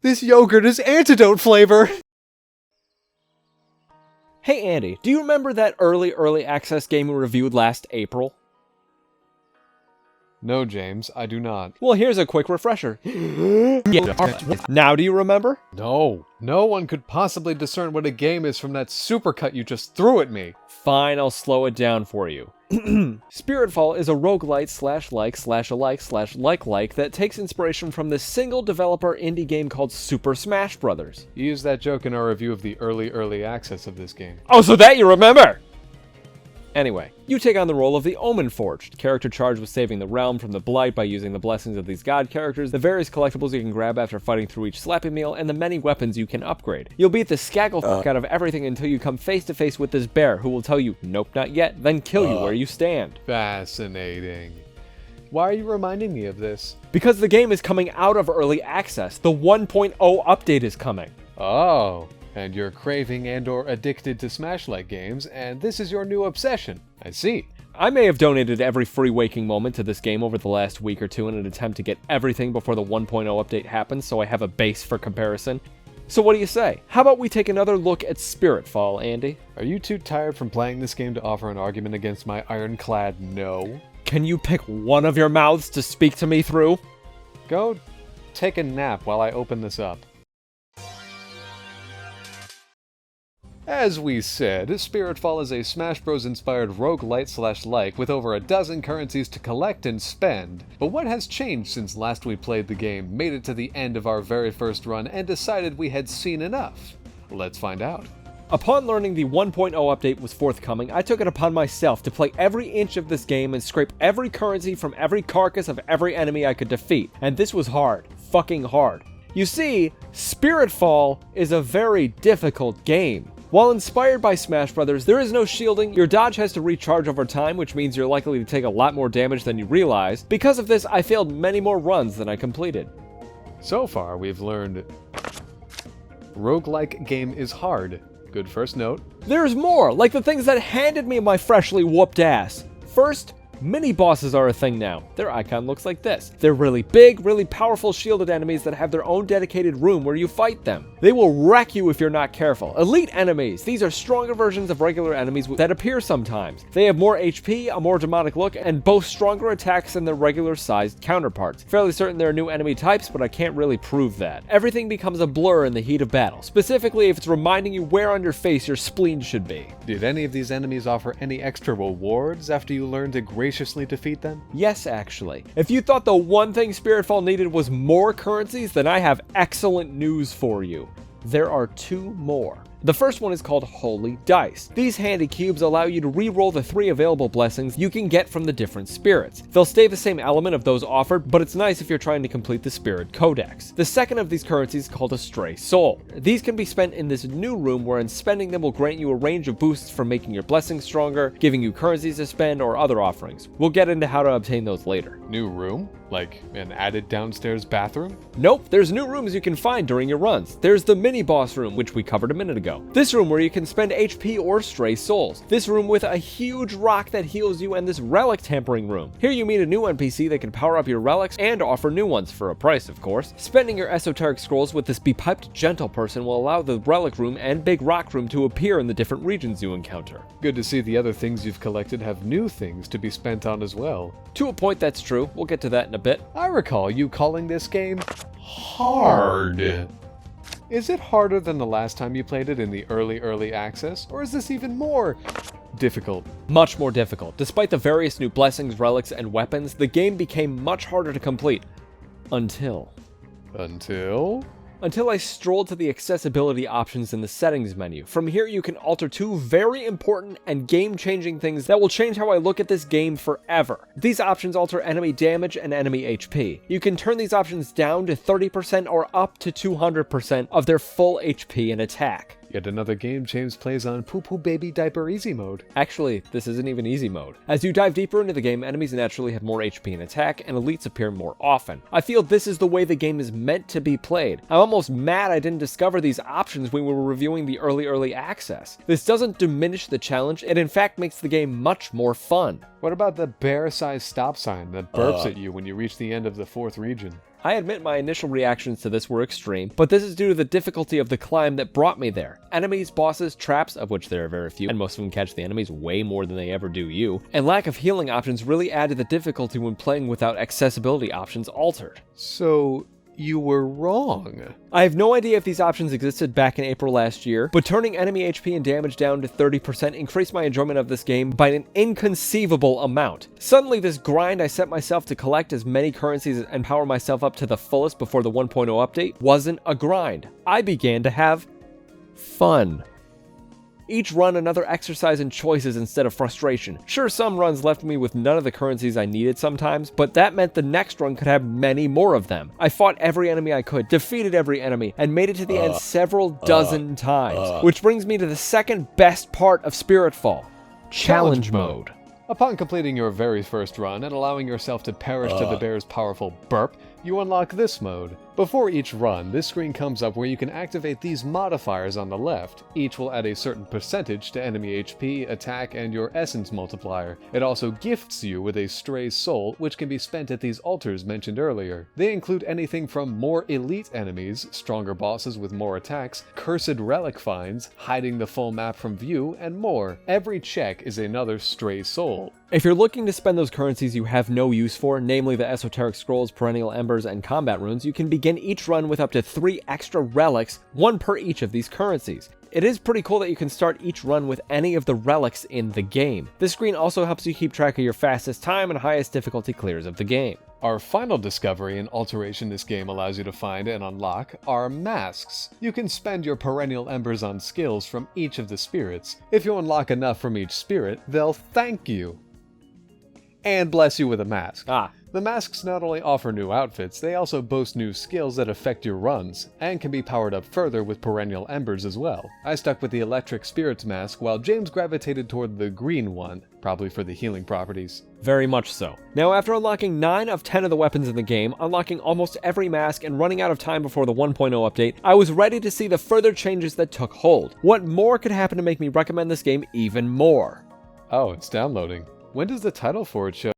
This yogurt is antidote flavor! Hey Andy, do you remember that early access game we reviewed last April? No, James, I do not. Well, here's a quick refresher. Now do you remember? No. No one could possibly discern what a game is from that supercut you just threw at me. Fine, I'll slow it down for you. Spiritfall is a roguelite/like/alike/like that takes inspiration from this single developer indie game called Super Smash Bros. You used that joke in our review of the early access of this game. Oh, so that you remember! Anyway, you take on the role of the Omen Forged, character charged with saving the realm from the Blight by using the blessings of these god characters, the various collectibles you can grab after fighting through each slappy meal, and the many weapons you can upgrade. You'll beat the skaggle fuck out of everything until you come face to face with this bear, who will tell you, nope, not yet, then kill you where you stand. Fascinating. Why are you reminding me of this? Because the game is coming out of early access. The 1.0 update is coming. Oh. And you're craving and/or addicted to Smash-like games, and this is your new obsession. I see. I may have donated every free waking moment to this game over the last week or two in an attempt to get everything before the 1.0 update happens, so I have a base for comparison. So what do you say? How about we take another look at Spiritfall, Andy? Are you too tired from playing this game to offer an argument against my ironclad no? Can you pick one of your mouths to speak to me through? Go take a nap while I open this up. As we said, Spiritfall is a Smash Bros. Inspired roguelite/like with over a dozen currencies to collect and spend. But what has changed since last we played the game, made it to the end of our very first run, and decided we had seen enough? Let's find out. Upon learning the 1.0 update was forthcoming, I took it upon myself to play every inch of this game and scrape every currency from every carcass of every enemy I could defeat. And this was hard. Fucking hard. You see, Spiritfall is a very difficult game. While inspired by Smash Bros., there is no shielding, your dodge has to recharge over time, which means you're likely to take a lot more damage than you realize. Because of this, I failed many more runs than I completed. So far, we've learned roguelike game is hard. Good first note. There's more, like the things that handed me my freshly whooped ass. First, mini-bosses are a thing now. Their icon looks like this. They're really big, really powerful shielded enemies that have their own dedicated room where you fight them. They will wreck you if you're not careful. Elite enemies. These are stronger versions of regular enemies that appear sometimes. They have more HP, a more demonic look, and boast stronger attacks than their regular-sized counterparts. Fairly certain there are new enemy types, but I can't really prove that. Everything becomes a blur in the heat of battle, specifically if it's reminding you where on your face your spleen should be. Did any of these enemies offer any extra rewards after you learned to graciously defeat them? Yes, actually. If you thought the one thing Spiritfall needed was more currencies, then I have excellent news for you. There are two more. The first one is called Holy Dice. These handy cubes allow you to re-roll the 3 available blessings you can get from the different spirits. They'll stay the same element of those offered, but it's nice if you're trying to complete the Spirit Codex. The second of these currencies is called a Stray Soul. These can be spent in this new room, wherein spending them will grant you a range of boosts for making your blessings stronger, giving you currencies to spend, or other offerings. We'll get into how to obtain those later. New room? Like an added downstairs bathroom? Nope, there's new rooms you can find during your runs. There's the mini-boss room, which we covered a minute ago. This room where you can spend HP or stray souls. This room with a huge rock that heals you, and this relic tampering room. Here you meet a new NPC that can power up your relics and offer new ones for a price, of course. Spending your esoteric scrolls with this bepiped gentle person will allow the relic room and big rock room to appear in the different regions you encounter. Good to see the other things you've collected have new things to be spent on as well. To a point, that's true. We'll get to that in a bit. I recall you calling this game hard. Is it harder than the last time you played it in the early access, or is this even more difficult? Much more difficult. Despite the various new blessings, relics, and weapons, the game became much harder to complete. Until I strolled to the accessibility options in the settings menu. From here you can alter 2 very important and game-changing things that will change how I look at this game forever. These options alter enemy damage and enemy HP. You can turn these options down to 30% or up to 200% of their full HP and attack. Yet another game James plays on Poo Poo Baby Diaper Easy Mode. Actually, this isn't even easy mode. As you dive deeper into the game, enemies naturally have more HP and attack, and elites appear more often. I feel this is the way the game is meant to be played. I'm almost mad I didn't discover these options when we were reviewing the early access. This doesn't diminish the challenge, it in fact makes the game much more fun. What about the bear-sized stop sign that burps at you when you reach the end of the 4th region? I admit my initial reactions to this were extreme, but this is due to the difficulty of the climb that brought me there. Enemies, bosses, traps, of which there are very few, and most of them catch the enemies way more than they ever do you, and lack of healing options really add to the difficulty when playing without accessibility options altered. So, you were wrong. I have no idea if these options existed back in April last year, but turning enemy HP and damage down to 30% increased my enjoyment of this game by an inconceivable amount. Suddenly this grind I set myself to collect as many currencies and power myself up to the fullest before the 1.0 update wasn't a grind. I began to have fun. Each run another exercise in choices instead of frustration. Sure, some runs left me with none of the currencies I needed sometimes, but that meant the next run could have many more of them. I fought every enemy I could, defeated every enemy, and made it to the end several dozen times. Which brings me to the second best part of Spiritfall, Challenge Mode. Upon completing your very first run and allowing yourself to perish to the bear's powerful burp, you unlock this mode. Before each run, this screen comes up where you can activate these modifiers on the left. Each will add a certain percentage to enemy HP, attack, and your essence multiplier. It also gifts you with a stray soul, which can be spent at these altars mentioned earlier. They include anything from more elite enemies, stronger bosses with more attacks, cursed relic finds, hiding the full map from view, and more. Every check is another stray soul. If you're looking to spend those currencies you have no use for, namely the esoteric scrolls, perennial embers, and combat runes, you can begin each run with up to 3 extra relics, 1 per each of these currencies. It is pretty cool that you can start each run with any of the relics in the game. This screen also helps you keep track of your fastest time and highest difficulty clears of the game. Our final discovery and alteration this game allows you to find and unlock are masks. You can spend your perennial embers on skills from each of the spirits. If you unlock enough from each spirit, they'll thank you and bless you with a mask. The masks not only offer new outfits, they also boast new skills that affect your runs, and can be powered up further with perennial embers as well. I stuck with the electric spirits mask, while James gravitated toward the green one, probably for the healing properties. Very much so. Now, after unlocking 9 of 10 of the weapons in the game, unlocking almost every mask, and running out of time before the 1.0 update, I was ready to see the further changes that took hold. What more could happen to make me recommend this game even more? Oh, it's downloading. When does the title for it show?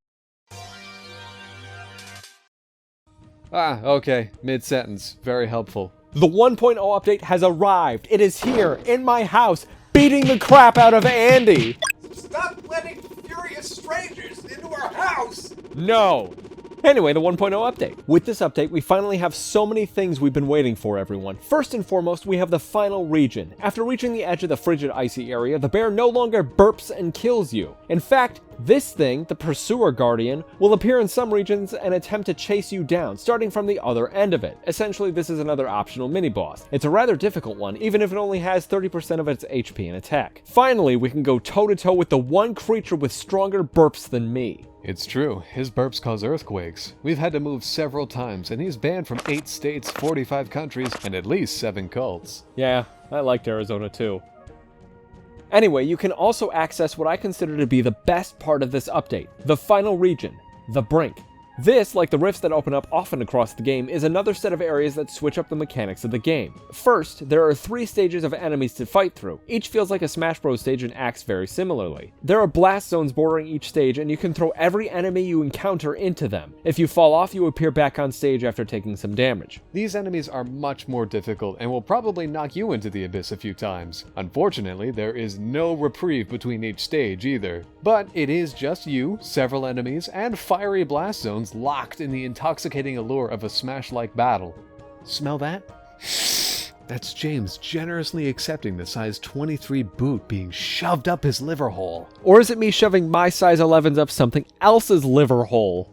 Okay, mid-sentence. Very helpful. The 1.0 update has arrived. It is here, in my house, beating the crap out of Andy! Stop letting furious strangers into our house! No! Anyway, the 1.0 update. With this update, we finally have so many things we've been waiting for, everyone. First and foremost, we have the final region. After reaching the edge of the frigid, icy area, the bear no longer burps and kills you. In fact, this thing, the Pursuer Guardian, will appear in some regions and attempt to chase you down, starting from the other end of it. Essentially, this is another optional mini-boss. It's a rather difficult one, even if it only has 30% of its HP and attack. Finally, we can go toe-to-toe with the one creature with stronger burps than me. It's true, his burps cause earthquakes. We've had to move several times, and he's banned from 8 states, 45 countries, and at least 7 cults. Yeah, I liked Arizona too. Anyway, you can also access what I consider to be the best part of this update, the final region, the Brink. This, like the rifts that open up often across the game, is another set of areas that switch up the mechanics of the game. First, there are 3 stages of enemies to fight through. Each feels like a Smash Bros. Stage and acts very similarly. There are blast zones bordering each stage, and you can throw every enemy you encounter into them. If you fall off, you appear back on stage after taking some damage. These enemies are much more difficult and will probably knock you into the abyss a few times. Unfortunately, there is no reprieve between each stage either. But it is just you, several enemies, and fiery blast zones locked in the intoxicating allure of a Smash-like battle. Smell that? That's James generously accepting the size 23 boot being shoved up his liver hole. Or is it me shoving my size 11s up something else's liver hole?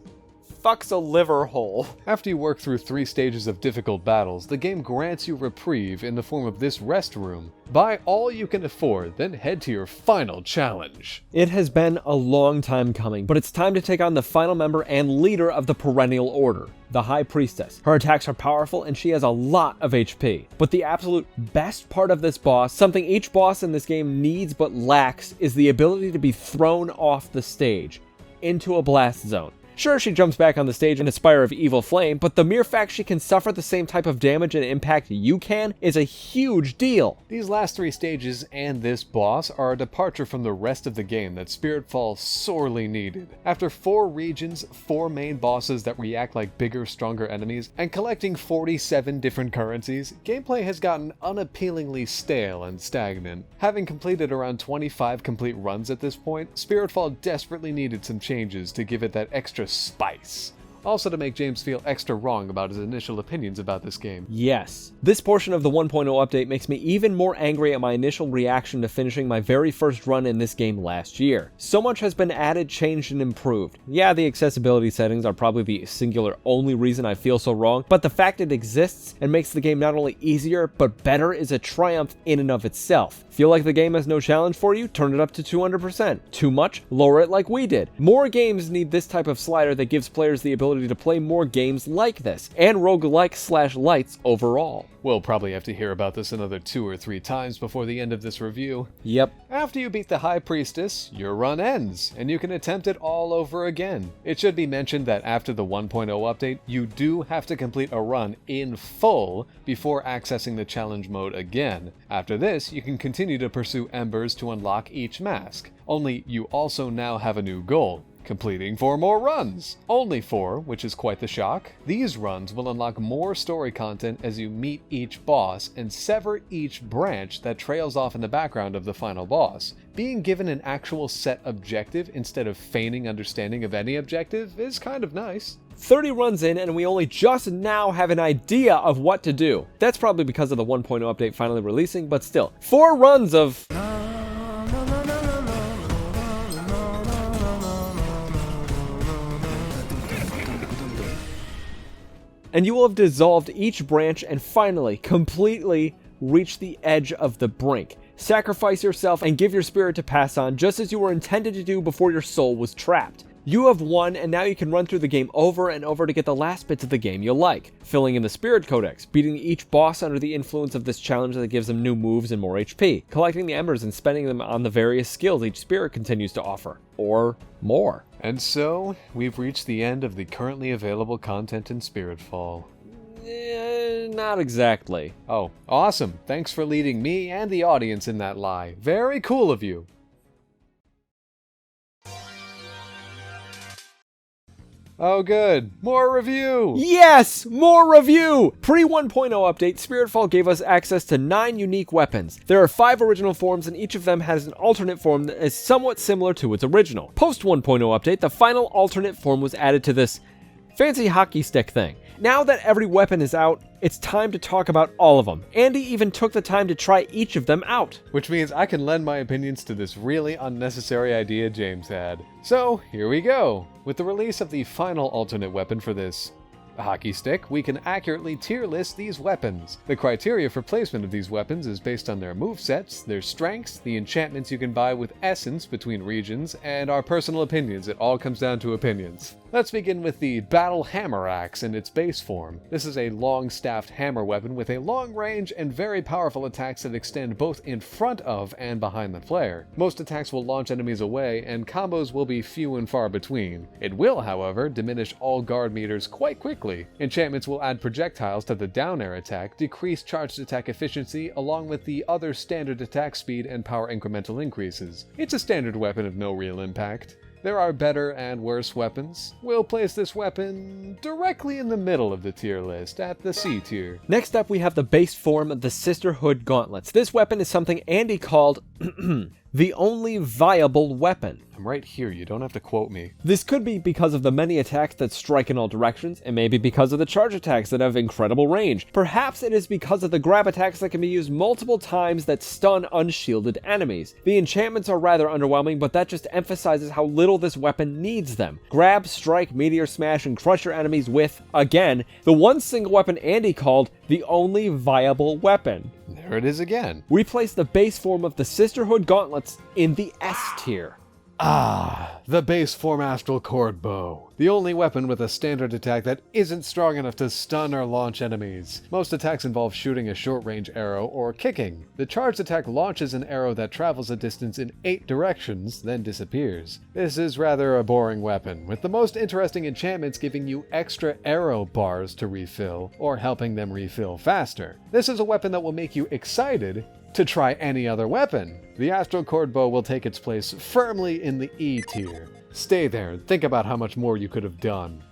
Fuck's a liver hole. After you work through 3 stages of difficult battles, the game grants you reprieve in the form of this rest room. Buy all you can afford, then head to your final challenge. It has been a long time coming, but it's time to take on the final member and leader of the Perennial Order, the High Priestess. Her attacks are powerful and she has a lot of HP. But the absolute best part of this boss, something each boss in this game needs but lacks, is the ability to be thrown off the stage into a blast zone. Sure, she jumps back on the stage in a spire of evil flame, but the mere fact she can suffer the same type of damage and impact you can is a huge deal. These last 3 stages and this boss are a departure from the rest of the game that Spiritfall sorely needed. After 4 regions, 4 main bosses that react like bigger, stronger enemies, and collecting 47 different currencies, gameplay has gotten unappealingly stale and stagnant. Having completed around 25 complete runs at this point, Spiritfall desperately needed some changes to give it that extra spice. Also to make James feel extra wrong about his initial opinions about this game. Yes. This portion of the 1.0 update makes me even more angry at my initial reaction to finishing my very first run in this game last year. So much has been added, changed, and improved. Yeah, the accessibility settings are probably the singular only reason I feel so wrong, but the fact it exists and makes the game not only easier, but better is a triumph in and of itself. Feel like the game has no challenge for you? Turn it up to 200%. Too much? Lower it like we did. More games need this type of slider that gives players the ability to play more games like this, and roguelike/lights overall. We'll probably have to hear about this another 2 or 3 times before the end of this review. Yep. After you beat the High Priestess, your run ends, and you can attempt it all over again. It should be mentioned that after the 1.0 update, you do have to complete a run in full before accessing the challenge mode again. After this, you can continue to pursue embers to unlock each mask. Only you also now have a new goal: completing 4 more runs. Only 4, which is quite the shock. These runs will unlock more story content as you meet each boss and sever each branch that trails off in the background of the final boss. Being given an actual set objective instead of feigning understanding of any objective is kind of nice. 30 runs in and we only just now have an idea of what to do. That's probably because of the 1.0 update finally releasing, but still. 4 runs of... and you will have dissolved each branch and finally, completely reach the edge of the brink. Sacrifice yourself and give your spirit to pass on, just as you were intended to do before your soul was trapped. You have won, and now you can run through the game over and over to get the last bits of the game you like, filling in the Spirit Codex, beating each boss under the influence of this challenge that gives them new moves and more HP, collecting the embers and spending them on the various skills each spirit continues to offer, or more. And so, we've reached the end of the currently available content in Spiritfall. Not exactly. Oh, awesome. Thanks for leading me and the audience in that lie. Very cool of you. Oh good, more review! Yes, more review! Pre 1.0 update, Spiritfall gave us access to 9 unique weapons. There are 5 original forms and each of them has an alternate form that is somewhat similar to its original. Post 1.0 update, the final alternate form was added to this fancy hockey stick thing. Now that every weapon is out, it's time to talk about all of them. Andy even took the time to try each of them out. Which means I can lend my opinions to this really unnecessary idea James had. So, here we go. With the release of the final alternate weapon for this hockey stick, we can accurately tier list these weapons. The criteria for placement of these weapons is based on their movesets, their strengths, the enchantments you can buy with essence between regions, and our personal opinions. It all comes down to opinions. Let's begin with the Battle Hammer Axe in its base form. This is a long-staffed hammer weapon with a long range and very powerful attacks that extend both in front of and behind the player. Most attacks will launch enemies away, and combos will be few and far between. It will, however, diminish all guard meters quite quickly. Enchantments will add projectiles to the down air attack, decrease charged attack efficiency, along with the other standard attack speed and power incremental increases. It's a standard weapon of no real impact. There are better and worse weapons. We'll place this weapon directly in the middle of the tier list, at the C tier. Next up we have the base form of the Sisterhood Gauntlets. This weapon is something Andy called the only viable weapon. I'm right here, you don't have to quote me. This could be because of the many attacks that strike in all directions, and maybe because of the charge attacks that have incredible range. Perhaps it is because of the grab attacks that can be used multiple times that stun unshielded enemies. The enchantments are rather underwhelming, but that just emphasizes how little this weapon needs them. Grab, strike, meteor smash, and crush your enemies with, again, the one single weapon Andy called the only viable weapon. There it is again. We place the base form of the Sisterhood Gauntlets in the S tier. Ah, the base form Astral Chord Bow. the only weapon with a standard attack that isn't strong enough to stun or launch enemies. Most attacks involve shooting a short-range arrow or kicking. The charged attack launches an arrow that travels a distance in 8 directions, then disappears. This is rather a boring weapon, with the most interesting enchantments giving you extra arrow bars to refill, or helping them refill faster. This is a weapon that will make you excited to try any other weapon. The Astral Cord Bow will take its place firmly in the E tier. Stay there and think about how much more you could have done.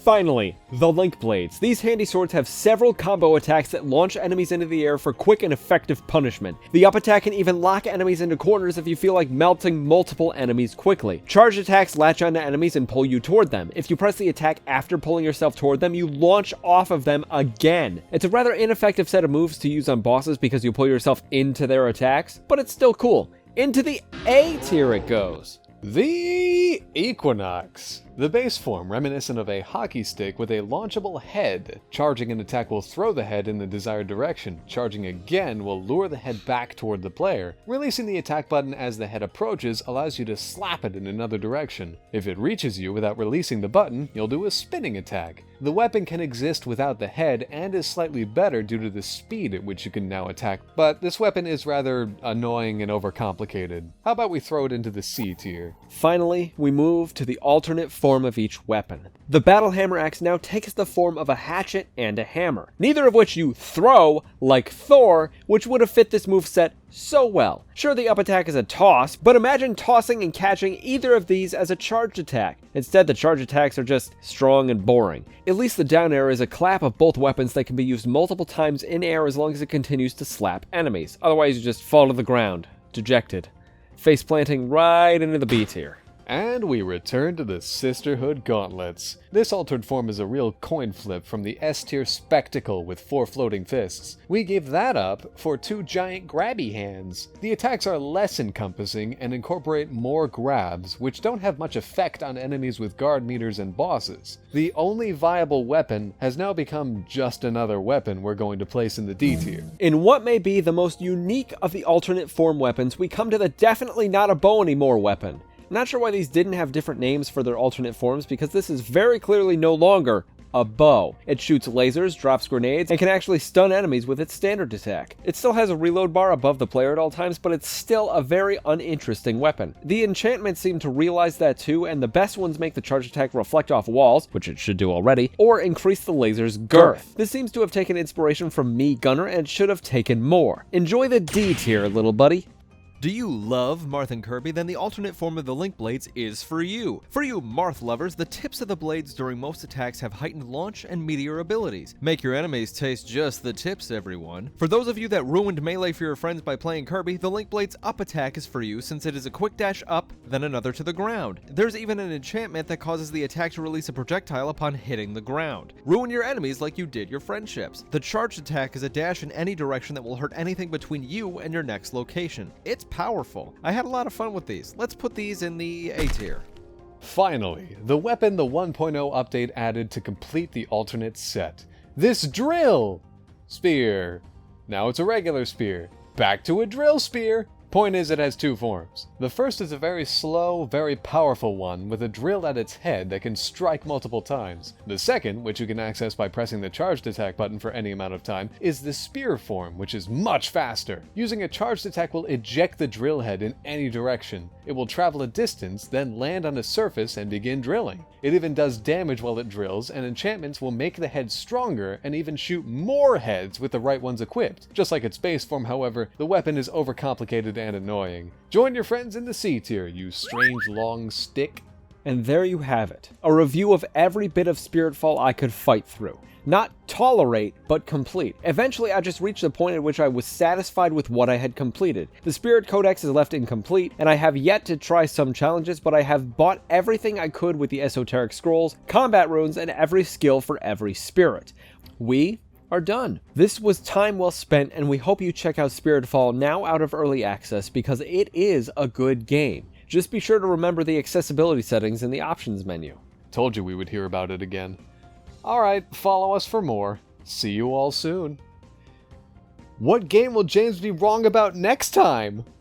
Finally, the Link Blades. These handy swords have several combo attacks that launch enemies into the air for quick and effective punishment. The up attack can even lock enemies into corners if you feel like melting multiple enemies quickly. Charged attacks latch onto enemies and pull you toward them. If you press the attack after pulling yourself toward them, you launch off of them again. It's a rather ineffective set of moves to use on bosses because you pull yourself into their attacks, but it's still cool. Into the A tier it goes. The Equinox. The base form, reminiscent of a hockey stick with a launchable head. Charging an attack will throw the head in the desired direction. Charging again will lure the head back toward the player. Releasing the attack button as the head approaches allows you to slap it in another direction. If it reaches you without releasing the button, you'll do a spinning attack. The weapon can exist without the head and is slightly better due to the speed at which you can now attack, but this weapon is rather annoying and overcomplicated. How about we throw it into the C tier? Finally, we move to the alternate form of each weapon. The Battle Hammer Axe now takes the form of a hatchet and a hammer, neither of which you throw, like Thor, which would have fit this moveset so well. Sure, the up attack is a toss, but imagine tossing and catching either of these as a charged attack. Instead, the charged attacks are just strong and boring. At least the down air is a clap of both weapons that can be used multiple times in air as long as it continues to slap enemies. Otherwise, you just fall to the ground, dejected, face planting right into the B tier. And we return to the Sisterhood Gauntlets. This altered form is a real coin flip from the S-tier Spectacle with 4 floating fists. We give that up for 2 giant grabby hands. The attacks are less encompassing and incorporate more grabs, which don't have much effect on enemies with guard meters and bosses. The only viable weapon has now become just another weapon we're going to place in the D tier. In what may be the most unique of the alternate form weapons, we come to the definitely not a bow anymore weapon. Not sure why these didn't have different names for their alternate forms, because this is very clearly no longer a bow. It shoots lasers, drops grenades, and can actually stun enemies with its standard attack. It still has a reload bar above the player at all times, but it's still a very uninteresting weapon. The enchantments seem to realize that too, and the best ones make the charge attack reflect off walls, which it should do already, or increase the laser's girth. This seems to have taken inspiration from Me Gunner and should have taken more. Enjoy the D tier, little buddy. Do you love Marth and Kirby? Then the alternate form of the Link Blades is for you. For you Marth lovers, the tips of the blades during most attacks have heightened launch and meteor abilities. Make your enemies taste just the tips, everyone. For those of you that ruined melee for your friends by playing Kirby, the Link Blades up attack is for you since it is a quick dash up, then another to the ground. There's even an enchantment that causes the attack to release a projectile upon hitting the ground. Ruin your enemies like you did your friendships. The charged attack is a dash in any direction that will hurt anything between you and your next location. It's powerful. I had a lot of fun with these. Let's put these in the A tier. Finally, the weapon the 1.0 update added to complete the alternate set. This drill! Spear. Now it's a regular spear. Back to a drill spear! Point is, it has 2 forms. The first is a very slow, very powerful one with a drill at its head that can strike multiple times. The second, which you can access by pressing the charged attack button for any amount of time, is the spear form, which is much faster. Using a charged attack will eject the drill head in any direction. It will travel a distance, then land on a surface and begin drilling. It even does damage while it drills, and enchantments will make the head stronger and even shoot more heads with the right ones equipped. Just like its base form, however, the weapon is overcomplicated and annoying. Join your friends in the C tier, you strange long stick. And there you have it. A review of every bit of Spiritfall I could fight through. Not tolerate, but complete. Eventually, I just reached the point at which I was satisfied with what I had completed. The Spirit Codex is left incomplete, and I have yet to try some challenges, but I have bought everything I could with the Esoteric Scrolls, combat runes, and every skill for every spirit. We are done. This was time well spent, and we hope you check out Spiritfall now out of early access because it is a good game. Just be sure to remember the accessibility settings in the options menu. Told you we would hear about it again. Alright, follow us for more. See you all soon. What game will James be wrong about next time?